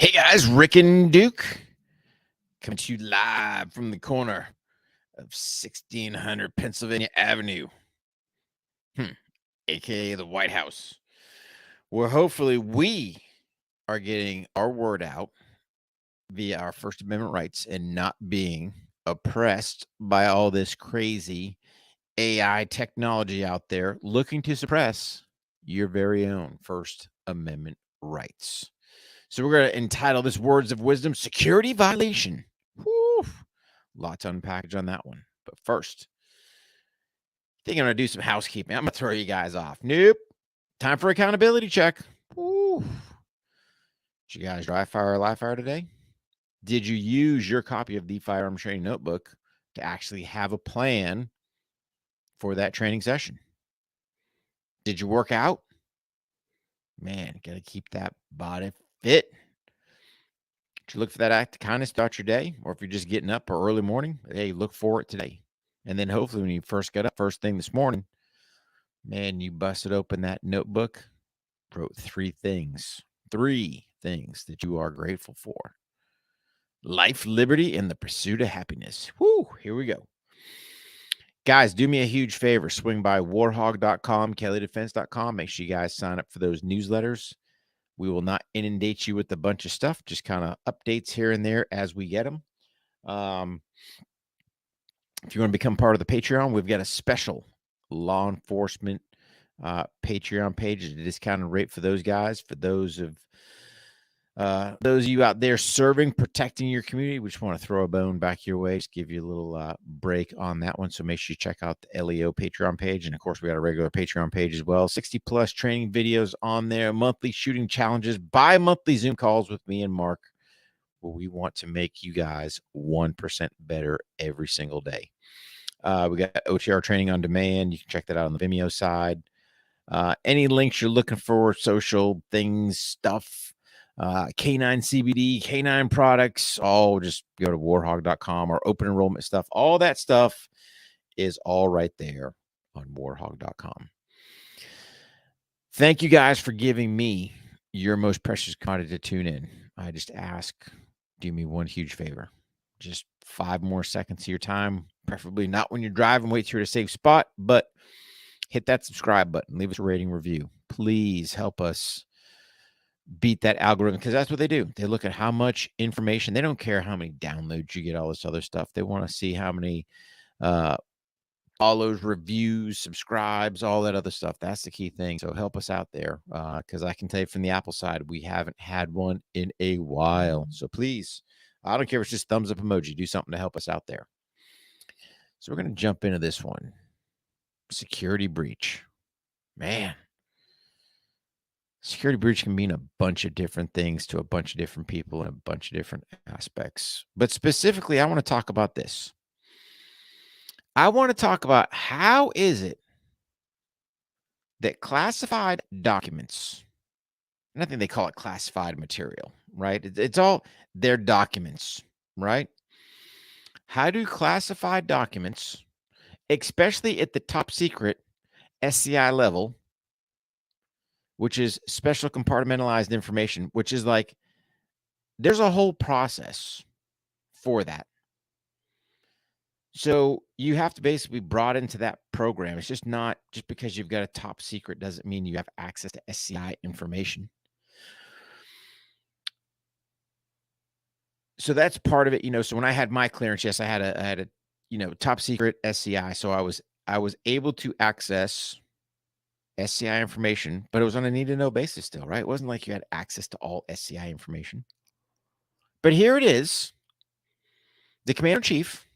Hey guys, Rick and Duke coming to you live from the corner of 1600 Pennsylvania Avenue, aka the White House, where hopefully we are getting our word out via our First Amendment rights and not being oppressed by all this crazy AI technology out there looking to suppress your very own First Amendment rights. So we're going to entitle this Words of Wisdom Security Violation. Whew. Lot to unpackage on that one. But first, I think I'm going to do some housekeeping. I'm going to throw you guys off. Nope. Time for accountability check. Whew. Did you guys dry fire or live fire today? Did you use your copy of the Firearms Training Notebook to actually have a plan for that training session? Did you work out? Man, got to keep that body fit. Did you look for that act of kindness throughout your day? Or if you're just getting up or early morning, hey, look for it today. And then hopefully when you first get up, first thing this morning, man, you busted open that notebook, wrote three things that you are grateful for. Life, liberty, and the pursuit of happiness. Whoo, here we go. Guys, do me a huge favor. Swing by warhog.com, kelleydefense.com. Make sure you guys sign up for those newsletters. We will not inundate you with a bunch of stuff, just kind of updates here and there as we get them. If you want to become part of the Patreon, we've got a special law enforcement Patreon page at a discounted rate for those guys. For those of you out there serving, protecting your community, we just want to throw a bone back your way, just give you a little break on that one. So make sure you check out the LEO Patreon page. And of course, we got a regular Patreon page as well. 60 plus training videos on there, monthly shooting challenges, bi-monthly Zoom calls with me and Mark, where we want to make you guys 1% better every single day. We got OTR training on demand. You can check that out on the Vimeo side. Any links you're looking for, social things, stuff, K9 CBD, K9 products, all just go to warhog.com or open enrollment stuff. All that stuff is all right there on warhog.com. Thank you guys for giving me your most precious commodity to tune in. I just ask, do me one huge favor. Just 5 more seconds of your time, preferably not when you're driving, wait till you're at a safe spot, but hit that subscribe button, leave us a rating review. Please help us beat that algorithm, because that's what they do. They look at how much information. They don't care how many downloads you get, all this other stuff. They want to see how many follows, reviews, subscribes, all that other stuff. That's the key thing. So help us out there, because I can tell you from the Apple side, we haven't had one in a while. So please, I don't care if it's just thumbs up emoji, do something to help us out there. So we're going to jump into this one. Security breach. Man. Security breach can mean a bunch of different things to a bunch of different people in a bunch of different aspects. But specifically, I want to talk about this. I want to talk about how is it that classified documents, and I think they call it classified material, right? It's all their documents, right? How do classified documents, especially at the top secret SCI level, which is special compartmentalized information, which is like, there's a whole process for that. So you have to basically be brought into that program. It's just not just because you've got a top secret doesn't mean you have access to SCI information. So that's part of it, So when I had my clearance, yes, I had a top secret SCI. So I was able to access SCI information, but it was on a need to know basis still, right? It wasn't like you had access to all SCI information. But here it is. The commander-in-chief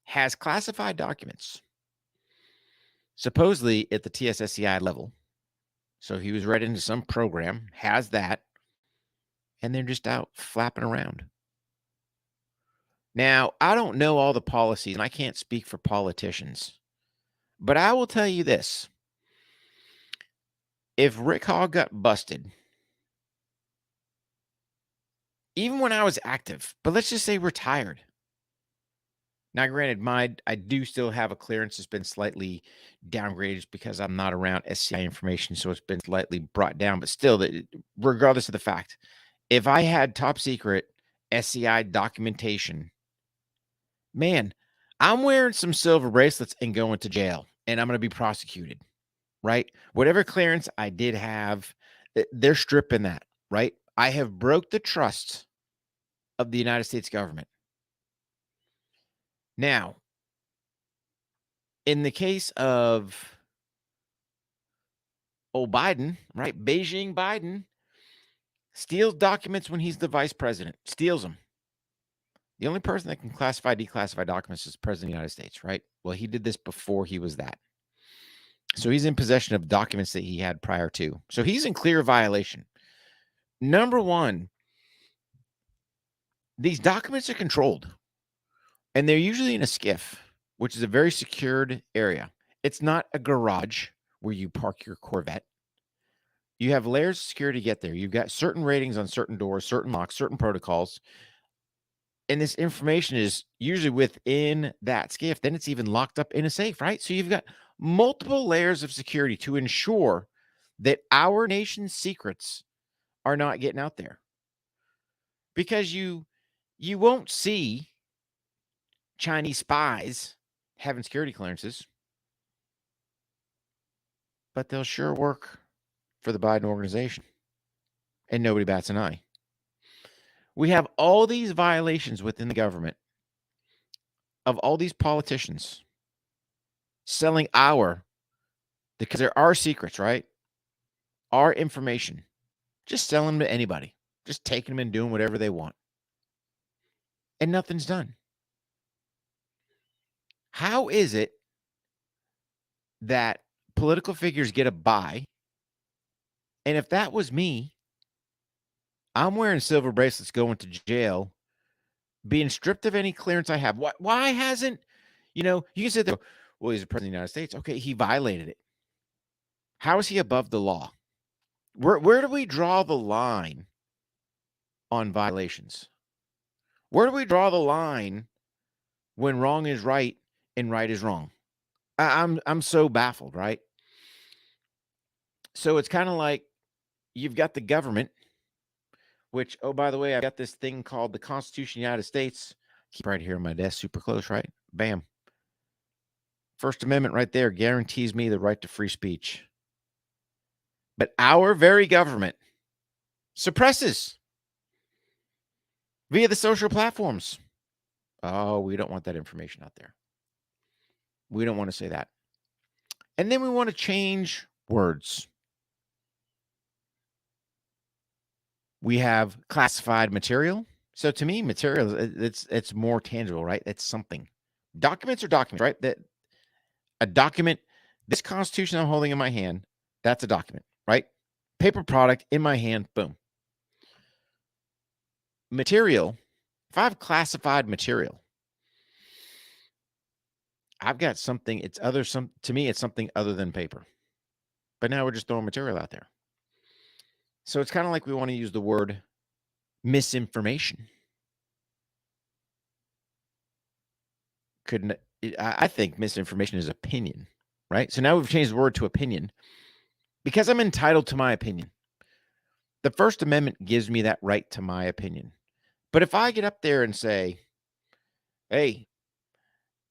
has classified documents, supposedly at the TSSCI level. So he was read into some program, has that, and they're just out flapping around. Now, I don't know all the policies, and I can't speak for politicians, but I will tell you this. If Rick Hogg got busted, even when I was active, but let's just say retired. Now, granted, I do still have a clearance that's been slightly downgraded because I'm not around SCI information, so it's been slightly brought down. But still, regardless of the fact, If I had top secret SCI documentation, man, I'm wearing some silver bracelets and going to jail, and I'm going to be prosecuted, right? Whatever clearance I did have, they're stripping that, right? I have broke the trust of the United States government. Now, in the case of Biden, right? Beijing Biden steals documents when he's the vice president, steals them. The only person that can classify, declassify documents is the president of the United States, right? Well, he did this before he was that. So he's in possession of documents that he had prior to. So he's in clear violation. Number one, these documents are controlled, and they're usually in a SCIF, which is a very secured area. It's not a garage where you park your Corvette. You have layers of security to get there. You've got certain ratings on certain doors, certain locks, certain protocols. And this information is usually within that SCIF. Then it's even locked up in a safe, right? So you've got multiple layers of security to ensure that our nation's secrets are not getting out there. Because you won't see Chinese spies having security clearances, but they'll sure work for the Biden organization. And nobody bats an eye. We have all these violations within the government of all these politicians selling because there are secrets, right? Our information, just selling them to anybody, just taking them and doing whatever they want. And nothing's done. How is it that political figures get a buy? And if that was me, I'm wearing silver bracelets going to jail, being stripped of any clearance I have. Why hasn't, you can say, well, he's the president of the United States. Okay, he violated it. How is he above the law? Where do we draw the line on violations? Where do we draw the line when wrong is right and right is wrong? I'm so baffled, right? So it's kind of like you've got the government, which, oh, by the way, I've got this thing called the Constitution of the United States. Keep right here on my desk, super close, right? Bam. First Amendment right there guarantees me the right to free speech. But our very government suppresses via the social platforms. Oh, we don't want that information out there. We don't want to say that. And then we want to change words. We have classified material. So to me, material, it's more tangible, right? It's something. Documents are documents, right? That a document, this Constitution I'm holding in my hand, that's a document, right? Paper product in my hand, boom. Material, if I have classified material, I've got something, to me, it's something other than paper. But now we're just throwing material out there. So it's kind of like we want to use the word misinformation. I think misinformation is opinion, right? So now we've changed the word to opinion because I'm entitled to my opinion. The First Amendment gives me that right to my opinion. But if I get up there and say, hey,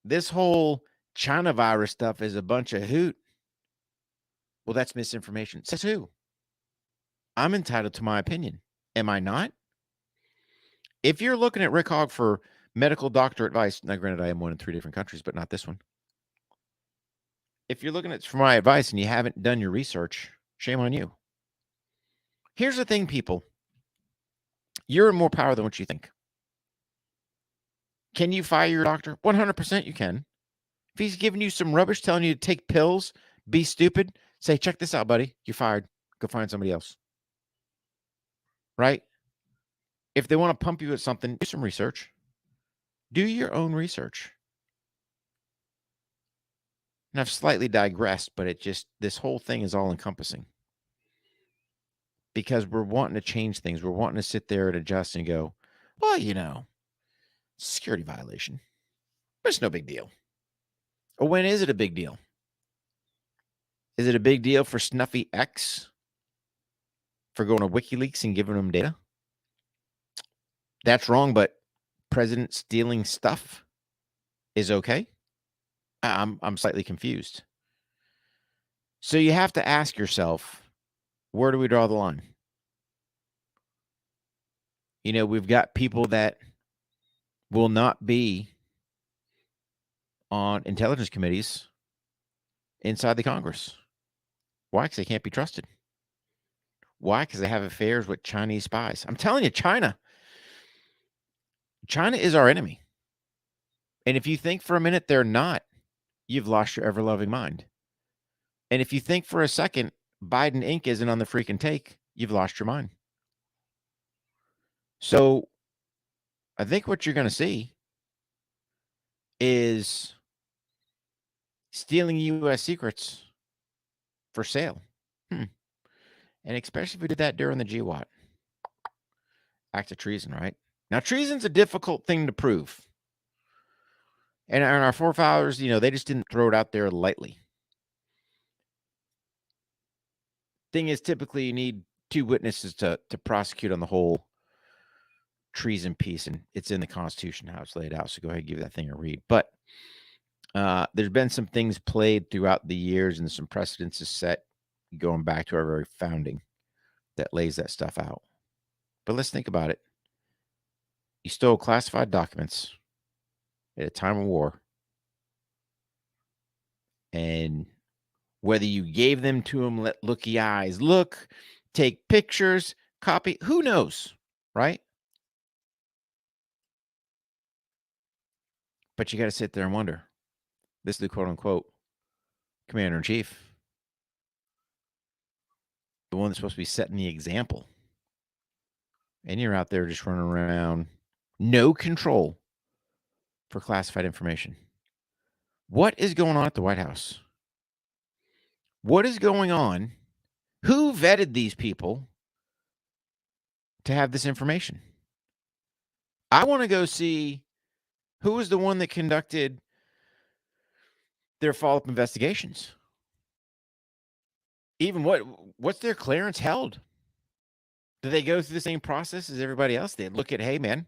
this whole China virus stuff is a bunch of hoot, well, that's misinformation. Says who? I'm entitled to my opinion. Am I not? If you're looking at Rick Hogg for medical doctor advice, now granted, I am one in 3 different countries, but not this one. If you're looking at for my advice and you haven't done your research, shame on you. Here's the thing, people. You're in more power than what you think. Can you fire your doctor? 100% you can. If he's giving you some rubbish, telling you to take pills, be stupid, say, check this out, buddy. You're fired. Go find somebody else. Right? If they want to pump you with something, do some research. Do your own research. And I've slightly digressed, but this whole thing is all encompassing. Because we're wanting to change things. We're wanting to sit there and adjust and go, well, security violation. It's no big deal. Or when is it a big deal? Is it a big deal for Snuffy X for going to WikiLeaks and giving them data? That's wrong, but president stealing stuff is okay? I'm slightly confused. So you have to ask yourself, where do we draw the line? We've got people that will not be on intelligence committees inside the Congress. Why? Because they can't be trusted. Why? Because they have affairs with Chinese spies. I'm telling you, China is our enemy. And if you think for a minute they're not, you've lost your ever-loving mind. And if you think for a second Biden Inc. isn't on the freaking take, you've lost your mind. So I think what you're going to see is stealing U.S. secrets for sale. And especially if we did that during the GWAT. Act of treason, right? Now, treason's a difficult thing to prove. And our forefathers, they just didn't throw it out there lightly. Thing is, typically you need two witnesses to prosecute on the whole treason piece, and it's in the Constitution how it's laid out. So go ahead and give that thing a read. But there's been some things played throughout the years and some precedents is set going back to our very founding that lays that stuff out. But let's think about it. You stole classified documents at a time of war. And whether you gave them to them, let looky eyes look, take pictures, copy, who knows, right? But you got to sit there and wonder. This is the quote-unquote commander-in-chief. The one that's supposed to be setting the example. And you're out there just running around. No control for classified information. What is going on at the White House? What is going on? Who vetted these people to have this information? I want to go see who was the one that conducted their follow-up investigations. Even what's their clearance held? Do they go through the same process as everybody else? They look at, hey, man,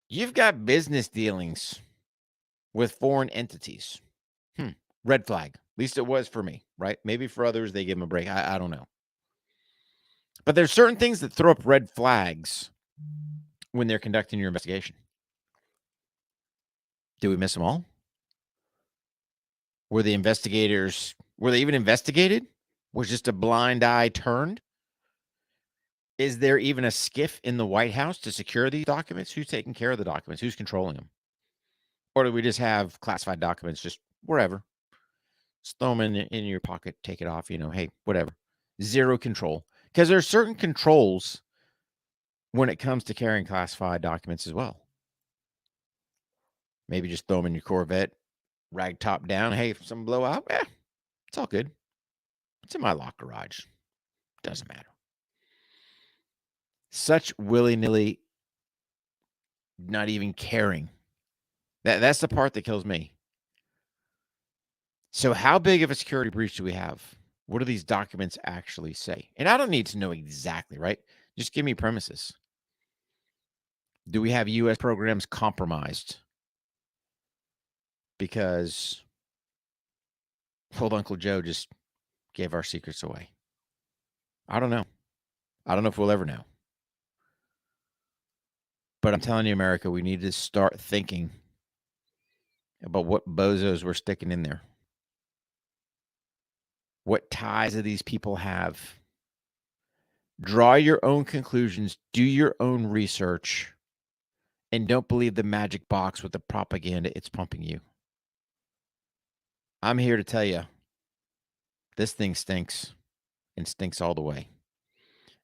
you've got business dealings with foreign entities. Red flag. At least it was for me, right? Maybe for others, they give them a break. I don't know. But there's certain things that throw up red flags when they're conducting your investigation. Did we miss them all? Were the investigators, were they even investigated? Was just a blind eye turned? Is there even a skiff in the White House to secure these documents? Who's taking care of the documents? Who's controlling them? Or do we just have classified documents just wherever? Just throw them in your pocket, take it off, hey, whatever. Zero control. Because there are certain controls when it comes to carrying classified documents as well. Maybe just throw them in your Corvette, rag top down. Hey, if some blow out, it's all good. It's in my locker garage. Doesn't matter. Such willy-nilly, not even caring. That's the part that kills me. So how big of a security breach do we have? What do these documents actually say? And I don't need to know exactly, right? Just give me premises. Do we have U.S. programs compromised? Because old Uncle Joe just gave our secrets away. I don't know. I don't know if we'll ever know. But I'm telling you, America, we need to start thinking about what bozos we're sticking in there. What ties do these people have? Draw your own conclusions. Do your own research. And don't believe the magic box with the propaganda it's pumping you. I'm here to tell you, this thing stinks and stinks all the way.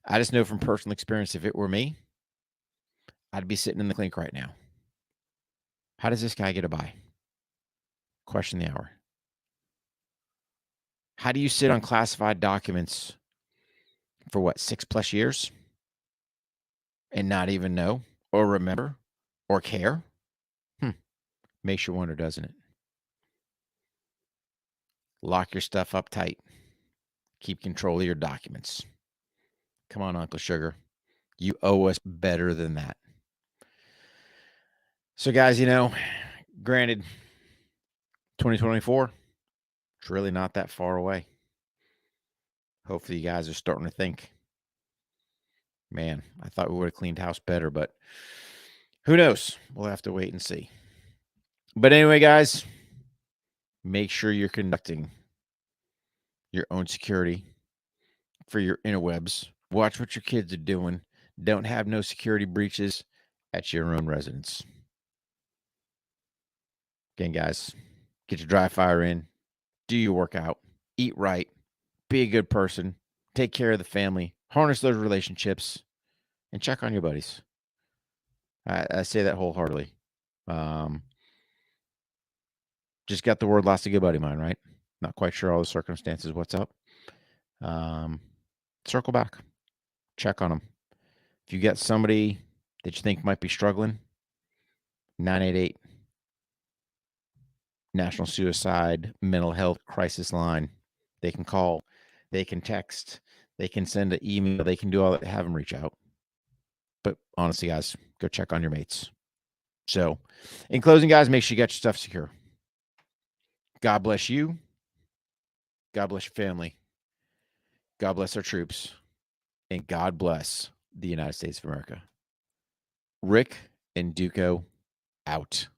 I just know from personal experience, if it were me, I'd be sitting in the clink right now. How does this guy get a buy? Question the hour. How do you sit on classified documents for 6+ years and not even know or remember or care? Makes you wonder, doesn't it? Lock your stuff up tight. Keep control of your documents. Come on, Uncle Sugar. You owe us better than that. So, guys, granted, 2024, it's really not that far away. Hopefully, you guys are starting to think, man, I thought we would have cleaned house better, but who knows? We'll have to wait and see. But anyway, guys, make sure you're conducting your own security for your interwebs. Watch what your kids are doing. Don't have no security breaches at your own residence. Again, guys, get your dry fire in, do your workout, eat right, be a good person, take care of the family, harness those relationships, and check on your buddies. I say that wholeheartedly. Just got the word lost a good buddy of mine, right? Not quite sure all the circumstances. What's up? Circle back, check on them. If you got somebody that you think might be struggling, 988 National Suicide Mental Health Crisis Line. They can call, they can text, they can send an email, they can do all that. Have them reach out. But honestly, guys, go check on your mates. So, in closing, guys, make sure you got your stuff secure. God bless you. God bless your family. God bless our troops. And God bless the United States of America. Rick and Duco out.